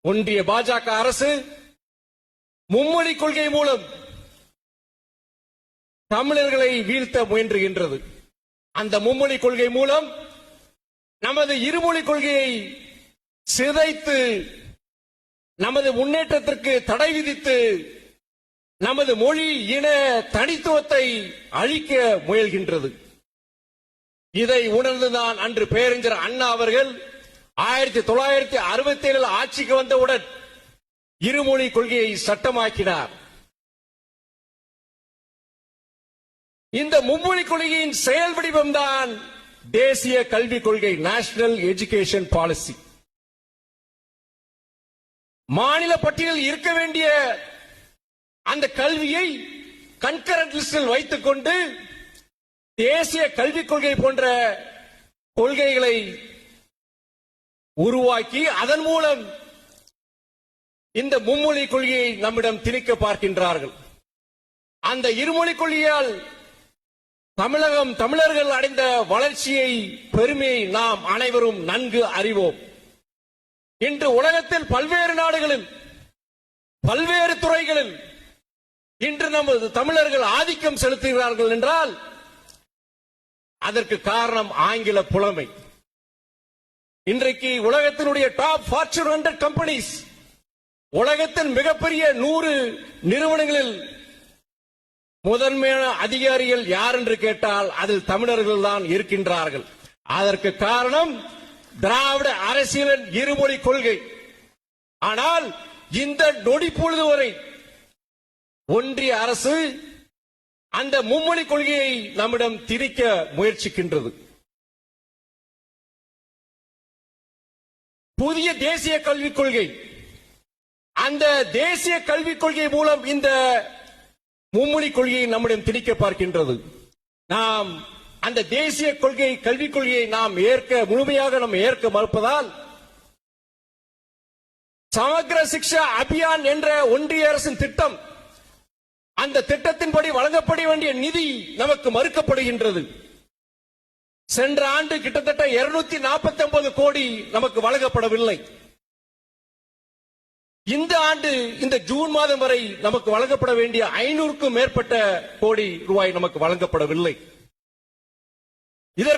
ஒன்றிய பாஜக அரசு மும்மொழி கொள்கை மூலம் தமிழர்களை வீழ்த்த முயன்றுகின்றது. அந்த மும்மொழி கொள்கை மூலம் நமது இருமொழி கொள்கையை சிதைத்து நமது முன்னேற்றத்திற்கு தடை விதித்து நமது மொழி இன தனித்துவத்தை அழிக்க முயல்கின்றது. இதை உணர்ந்துதான் அன்று பேரறிஞர் அண்ணா அவர்கள் 1967 ஆட்சிக்கு வந்தவுடன் இருமொழி கொள்கையை சட்டமாக்கினார். இந்த மும்மொழி கொள்கையின் செயல் வடிவம்தான் தேசிய கல்விக் கொள்கை, நேஷனல் எஜுகேஷன் பாலிசி. மாநில பட்டியலில் இருக்க வேண்டிய அந்த கல்வியை கன்கரண்ட் லிஸ்டில் வைத்துக் கொண்டு தேசிய கல்விக் கொள்கை போன்ற கொள்கைகளை உருவாக்கி அதன் மூலம் இந்த மும்மொழி கொள்கையை நம்மிடம் திணிக்க பார்க்கின்றார்கள். அந்த இருமொழி கொள்கையால் தமிழகம் தமிழர்கள் அடைந்த வளர்ச்சியை பெருமையை நாம் அனைவரும் நன்கு அறிவோம். இன்று உலகத்தில் பல்வேறு நாடுகளில் பல்வேறு துறைகளில் இன்று நமது தமிழர்கள் ஆதிக்கம் செலுத்துகிறார்கள் என்றால் அதற்கு காரணம் ஆங்கில புலமை. இன்றைக்கு உலகத்தினுடைய டாப் ஃபார்ச்சூன் 100 கம்பெனிஸ், உலகத்தின் மிகப்பெரிய 100 நிறுவனங்களில் முதன்மையான அதிகாரிகள் யார் என்று கேட்டால் அதில் தமிழர்கள் தான் இருக்கின்றார்கள். அதற்கு காரணம் திராவிட அரசியலின் இருமொழி கொள்கை. ஆனால் இந்த நொடி பொழுது வரை ஒன்றிய அரசு அந்த மும்மொழி கொள்கையை நம்மிடம் திணிக்க முயற்சிக்கின்றது. புதிய தேசிய கல்விக் கொள்கை, அந்த தேசிய கல்விக் கொள்கை மூலம் இந்த மும்மொழி கொள்கையை நம்மிடம் திணிக்க பார்க்கின்றது. நாம் அந்த தேசிய கொள்கை கல்விக் கொள்கையை நாம் முழுமையாக ஏற்க மறுப்பதால் சமக்ர சிக்ஷா அபியான் என்ற ஒன்றிய அரசின் திட்டம், அந்த திட்டத்தின்படி வழங்கப்பட வேண்டிய நிதி நமக்கு மறுக்கப்படுகின்றது. சென்ற ஆண்டு கிட்டத்தட்ட 249 கோடி நமக்கு வழங்கப்படவில்லை. இந்த ஆண்டு இந்த ஜூன் மாதம் வரை நமக்கு வழங்கப்பட வேண்டிய 500க்கும் மேற்பட்ட கோடி ரூபாய் நமக்கு வழங்கப்படவில்லை.